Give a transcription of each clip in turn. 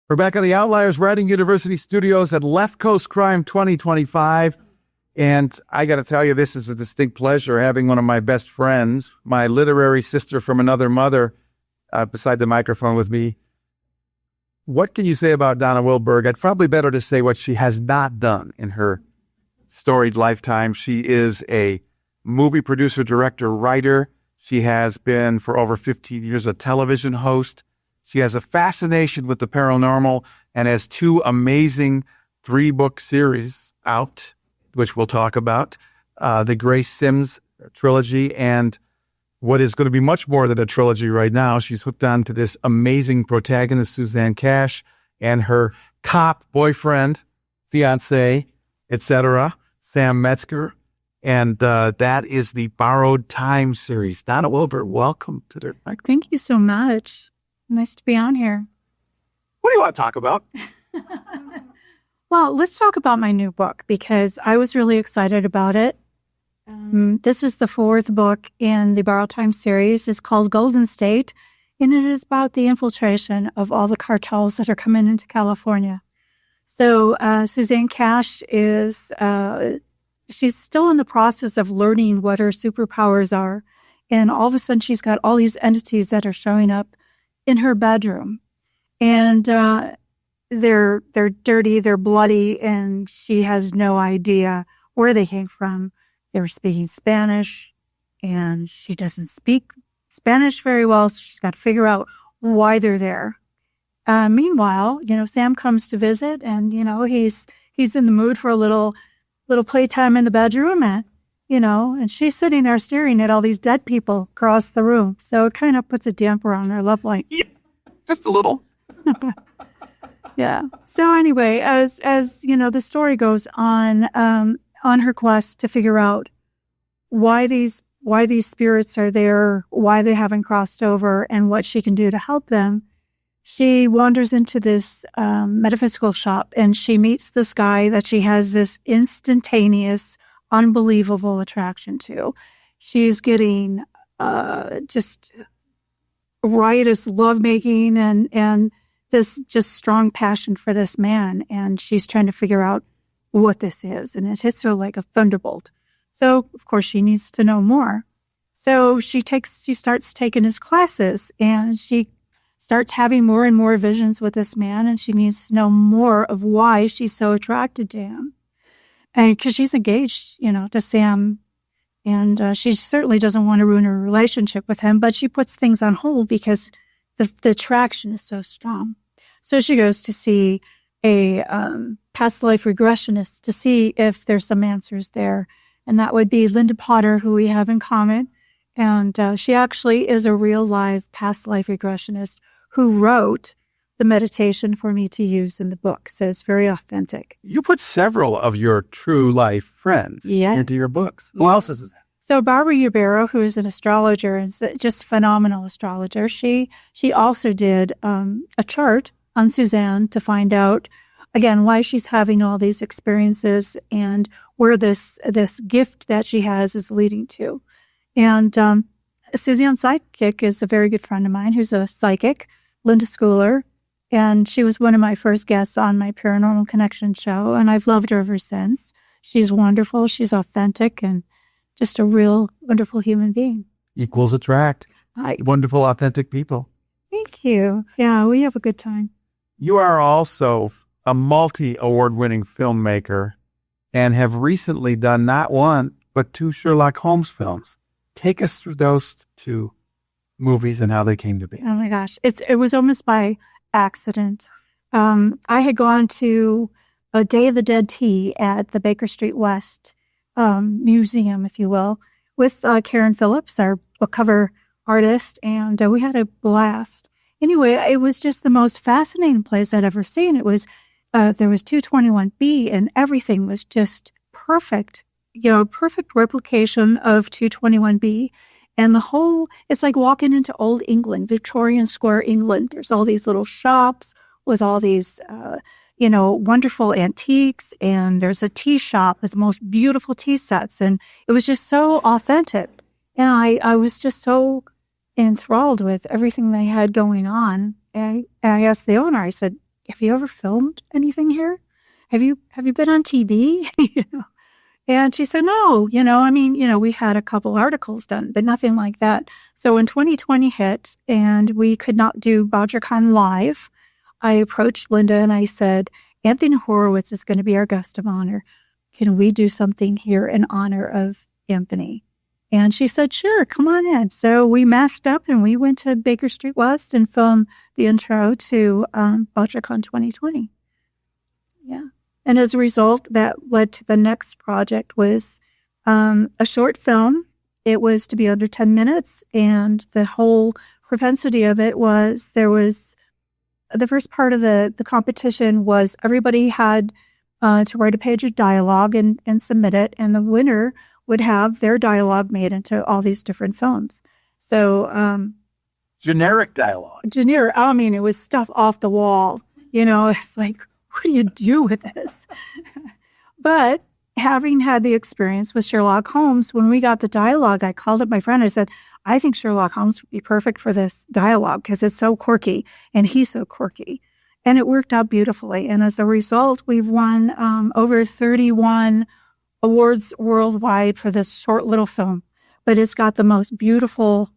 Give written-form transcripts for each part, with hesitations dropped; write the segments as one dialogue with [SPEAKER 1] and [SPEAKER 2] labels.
[SPEAKER 1] We're back at the Outliers Writing University studios at Left Coast Crime 2025. And I got to tell you, this is a distinct pleasure having one of my best friends, my literary sister from another mother, beside the microphone with me. What can you say about Dänna Wilberg? It's probably better to say what she has not done in her storied lifetime. She is a movie producer, director, writer. She has been for over 15 years a television host. She has a fascination with the paranormal and has 2 amazing 3-book series out, which we'll talk about, the Grace Sims trilogy, and what is going to be much more than a trilogy right now. She's hooked on to this amazing protagonist, Suzanne Cash, and her cop boyfriend, fiance, etc., Sam Metzger. And that is the Borrowed Time series. Dänna Wilberg, welcome to the microphone.
[SPEAKER 2] Thank you so much. Nice to be on here.
[SPEAKER 1] What do you want to talk about?
[SPEAKER 2] Well, let's talk about my new book because I was really excited about it. This is the 4th book in the Borrowed Time series. It's called Golden State, and it is about the infiltration of all the cartels that are coming into California. So Suzanne Cash is, she's still in the process of learning what her superpowers are. And all of a sudden, she's got all these entities that are showing up in her bedroom. And they're dirty, they're bloody, and she has no idea where they came from. They were speaking Spanish, and she doesn't speak Spanish very well, so she's got to figure out why they're there. Meanwhile, Sam comes to visit, and, he's in the mood for a little playtime in the bedroom, and she's sitting there staring at all these dead people across the room. So it kind of puts a damper on her love life.
[SPEAKER 1] Yeah, just a little.
[SPEAKER 2] Yeah. So anyway, as the story goes on her quest to figure out why these spirits are there, why they haven't crossed over, and what she can do to help them, she wanders into this metaphysical shop, and she meets this guy that she has this instantaneous, unbelievable attraction to. She's getting just riotous lovemaking and this just strong passion for this man, and she's trying to figure out what this is, and it hits her like a thunderbolt. So, of course, she needs to know more. So she starts taking his classes, and she starts having more and more visions with this man, and she needs to know more of why she's so attracted to him. And because she's engaged, to Sam, and she certainly doesn't want to ruin her relationship with him, but she puts things on hold because the attraction is so strong. So she goes to see a past life regressionist to see if there's some answers there. And that would be Linda Potter, who we have in common. And she actually is a real live past life regressionist who wrote the meditation for me to use in the book. So it's very authentic.
[SPEAKER 1] You put several of your true life friends into your books. Who else is that?
[SPEAKER 2] So Barbara Yubero, who is an astrologer and just phenomenal astrologer, she also did a chart on Suzanne to find out, again, why she's having all these experiences and where this gift that she has is leading to. And Suzanne's sidekick is a very good friend of mine who's a psychic, Linda Schooler, and she was one of my first guests on my Paranormal Connection show, and I've loved her ever since. She's wonderful, she's authentic, and just a real wonderful human being.
[SPEAKER 1] Equals attract. Wonderful, authentic people.
[SPEAKER 2] Thank you. Yeah, we have a good time.
[SPEAKER 1] You are also a multi-award-winning filmmaker and have recently done not one, but 2 Sherlock Holmes films. Take us through those 2 movies and how they came to be.
[SPEAKER 2] Oh my gosh. It was almost by accident. I had gone to a Day of the Dead tea at the Baker Street West museum, if you will, with Karen Phillips, our book cover artist, and we had a blast. Anyway, it was just the most fascinating place I'd ever seen. It was, there was 221B, and everything was just perfect, perfect replication of 221B. And the whole, it's like walking into old England, Victorian Square, England. There's all these little shops with all these, wonderful antiques. And there's a tea shop with the most beautiful tea sets. And it was just so authentic. And I was just so enthralled with everything they had going on. And I asked the owner, I said, have you ever filmed anything here? Have you been on TV? And she said, no, we had a couple articles done, but nothing like that. So when 2020 hit and we could not do BodgerCon live, I approached Linda and I said, Anthony Horowitz is going to be our guest of honor. Can we do something here in honor of Anthony? And she said, sure, come on in. So we masked up and we went to Baker Street West and filmed the intro to BodgerCon 2020. Yeah. And as a result, that led to the next project was a short film. It was to be under 10 minutes. And the whole propensity of it was the first part of the competition was everybody had to write a page of dialogue and submit it. And the winner would have their dialogue made into all these different films. So
[SPEAKER 1] Generic dialogue.
[SPEAKER 2] It was stuff off the wall. It's like, what do you do with this? But having had the experience with Sherlock Holmes, when we got the dialogue, I called up my friend. I said, I think Sherlock Holmes would be perfect for this dialogue because it's so quirky and he's so quirky. And it worked out beautifully. And as a result, we've won over 31 awards worldwide for this short little film. But it's got the most beautiful,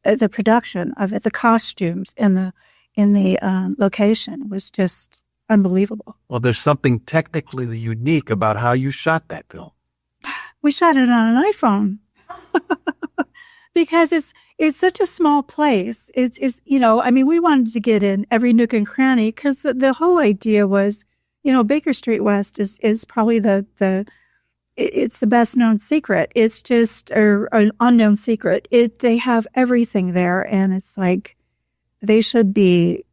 [SPEAKER 2] the production of it, the costumes in the location was just unbelievable.
[SPEAKER 1] Well, there's something technically unique about how you shot that film.
[SPEAKER 2] We shot it on an iPhone because it's such a small place. We wanted to get in every nook and cranny because the whole idea was, Baker Street West is probably it's the best known secret. It's just an unknown secret. They have everything there, and it's like they should be,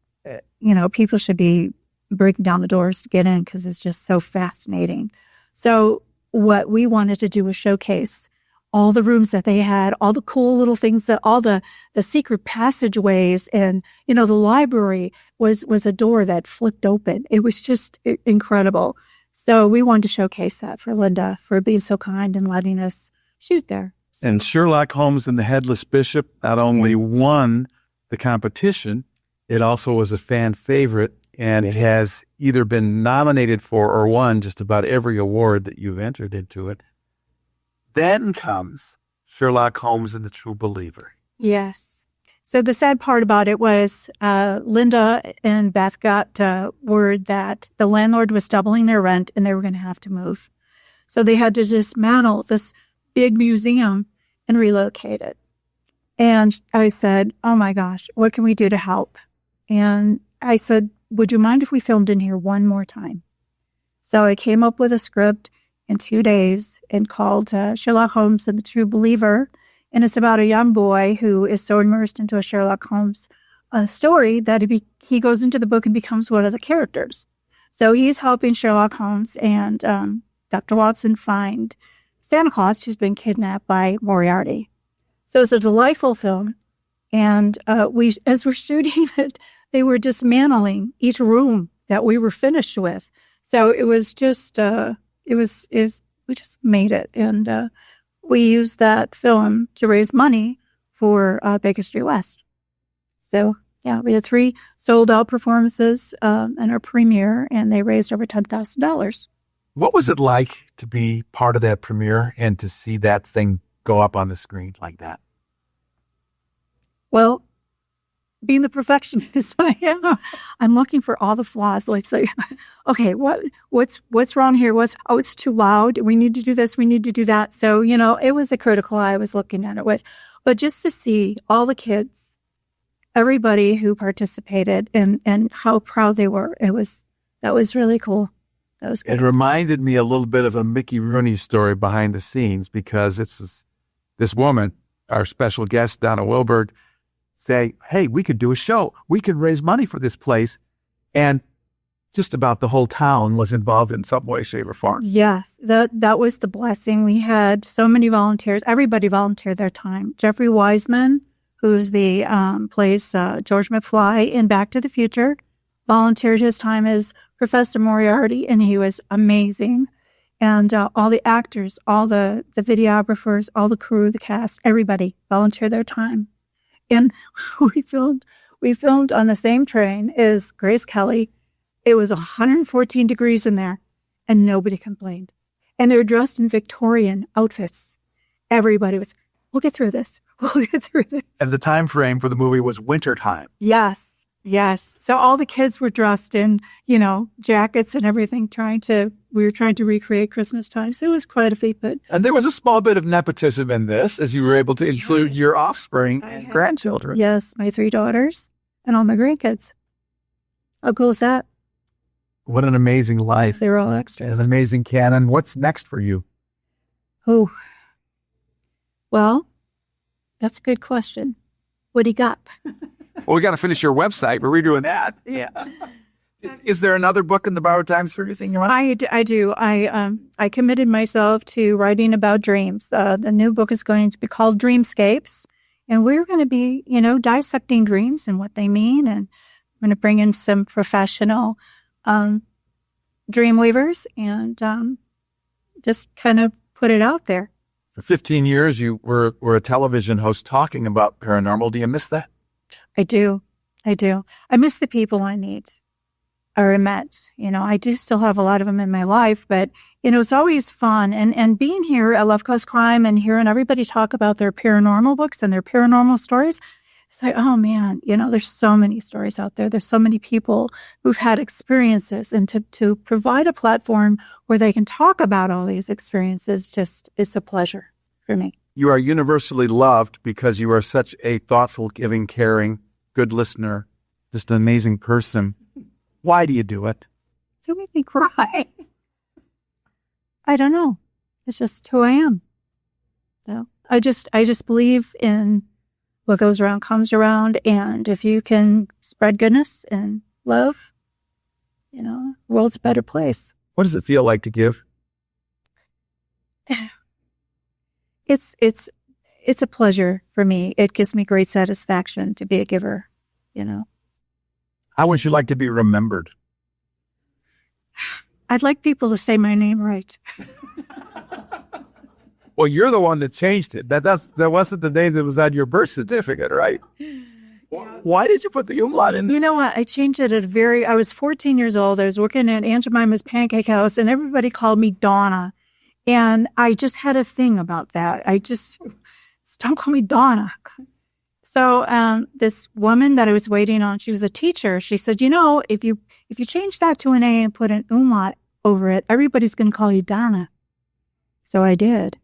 [SPEAKER 2] people should be breaking down the doors to get in because it's just so fascinating. So what we wanted to do was showcase all the rooms that they had, all the cool little things, all the secret passageways, and the library was a door that flipped open. It was just incredible. So we wanted to showcase that for Linda for being so kind and letting us shoot there.
[SPEAKER 1] And Sherlock Holmes and the Headless Bishop not only won the competition, it also was a fan favorite, and it has either been nominated for or won just about every award that you've entered into it. Then comes Sherlock Holmes and the True Believer.
[SPEAKER 2] Yes. So the sad part about it was Linda and Beth got word that the landlord was doubling their rent and they were going to have to move. So they had to dismantle this big museum and relocate it. And I said, oh my gosh, what can we do to help? And I said, would you mind if we filmed in here one more time? So I came up with a script in 2 days and called Sherlock Holmes and the True Believer. And it's about a young boy who is so immersed into a Sherlock Holmes story that he goes into the book and becomes one of the characters. So he's helping Sherlock Holmes and Dr. Watson find Santa Claus, who's been kidnapped by Moriarty. So it's a delightful film. And as we're shooting it, they were dismantling each room that we were finished with. So it was just, we just made it. And we used that film to raise money for Baker Street West. So, yeah, we had 3 sold-out performances in our premiere, and they raised over $10,000.
[SPEAKER 1] What was it like to be part of that premiere and to see that thing go up on the screen like that?
[SPEAKER 2] Well, being the perfectionist I am, I'm looking for all the flaws. Like, okay, what's wrong here? It's too loud. We need to do this. We need to do that. So, it was a critical eye I was looking at it with. But just to see all the kids, everybody who participated and how proud they were, that was really cool. That was cool.
[SPEAKER 1] It reminded me a little bit of a Mickey Rooney story behind the scenes, because it was this woman, our special guest, Dänna Wilberg, say, hey, we could do a show. We could raise money for this place. And just about the whole town was involved in some way, shape, or form.
[SPEAKER 2] Yes, that was the blessing. We had so many volunteers. Everybody volunteered their time. Jeffrey Wiseman, who's the plays George McFly in Back to the Future, volunteered his time as Professor Moriarty, and he was amazing. And all the actors, all the videographers, all the crew, the cast, everybody volunteered their time. And we filmed on the same train as Grace Kelly It was 114 degrees in there, and nobody complained. And they were dressed in Victorian outfits. Everybody was, we'll get through this. We'll get through this.
[SPEAKER 1] And the time frame for the movie was wintertime.
[SPEAKER 2] Yes. Yes. So all the kids were dressed in, jackets and everything, we were trying to recreate Christmas time. So it was quite a feat, but.
[SPEAKER 1] And there was a small bit of nepotism in this, as you were able to include your offspring and grandchildren.
[SPEAKER 2] Yes, my 3 daughters and all my grandkids. How cool is that?
[SPEAKER 1] What an amazing life.
[SPEAKER 2] They're all extras.
[SPEAKER 1] An amazing canon. What's next for you?
[SPEAKER 2] Oh, well, that's a good question. What do you got?
[SPEAKER 1] Well, we got to finish your website. We're redoing that. Yeah. Is there another book in the Borrowed Time series in your mind?
[SPEAKER 2] I do. I committed myself to writing about dreams. The new book is going to be called Dreamscapes. And we're going to be, dissecting dreams and what they mean. And I'm going to bring in some professional dream weavers and just kind of put it out there.
[SPEAKER 1] For 15 years, you were a television host talking about paranormal. Do you miss that?
[SPEAKER 2] I do. I miss the people I meet or met. I do still have a lot of them in my life, but, it's always fun. And being here at Left Coast Crime and hearing everybody talk about their paranormal books and their paranormal stories, it's like, oh man, there's so many stories out there. There's so many people who've had experiences, and to provide a platform where they can talk about all these experiences just is a pleasure for me.
[SPEAKER 1] You are universally loved because you are such a thoughtful, giving, caring, good listener, just an amazing person. Why do you do it?
[SPEAKER 2] To make me cry. I don't know. It's just who I am. So I just believe in what goes around comes around, and if you can spread goodness and love, the world's a better place.
[SPEAKER 1] What does it feel like to give?
[SPEAKER 2] It's a pleasure for me. It gives me great satisfaction to be a giver,
[SPEAKER 1] How would you like to be remembered?
[SPEAKER 2] I'd like people to say my name right.
[SPEAKER 1] Well, you're the one that changed it. That wasn't the name that was on your birth certificate, right? Why did you put the umlaut in there?
[SPEAKER 2] You know what? I changed it I was 14 years old. I was working at Aunt Jemima's Pancake House, and everybody called me Donna. And I just had a thing about that. Don't call me Donna. So this woman that I was waiting on, she was a teacher. She said, if you change that to an A and put an umlaut over it, everybody's going to call you Donna. So I did.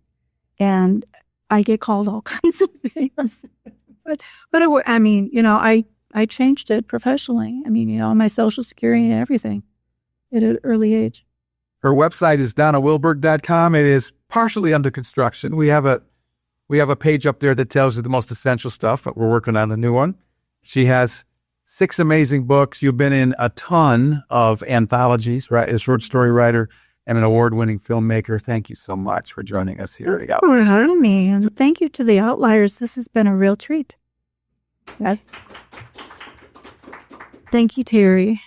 [SPEAKER 2] And I get called all kinds of things. But I changed it professionally. My Social Security and everything at an early age.
[SPEAKER 1] Her website is DännaWilberg.com. It is partially under construction. We have a page up there that tells you the most essential stuff, but we're working on a new one. She has 6 amazing books. You've been in a ton of anthologies, right? As a short story writer and an award-winning filmmaker. Thank you so much for joining us here.
[SPEAKER 2] For having me, and thank you to the Outliers. This has been a real treat. Thank you, Terry.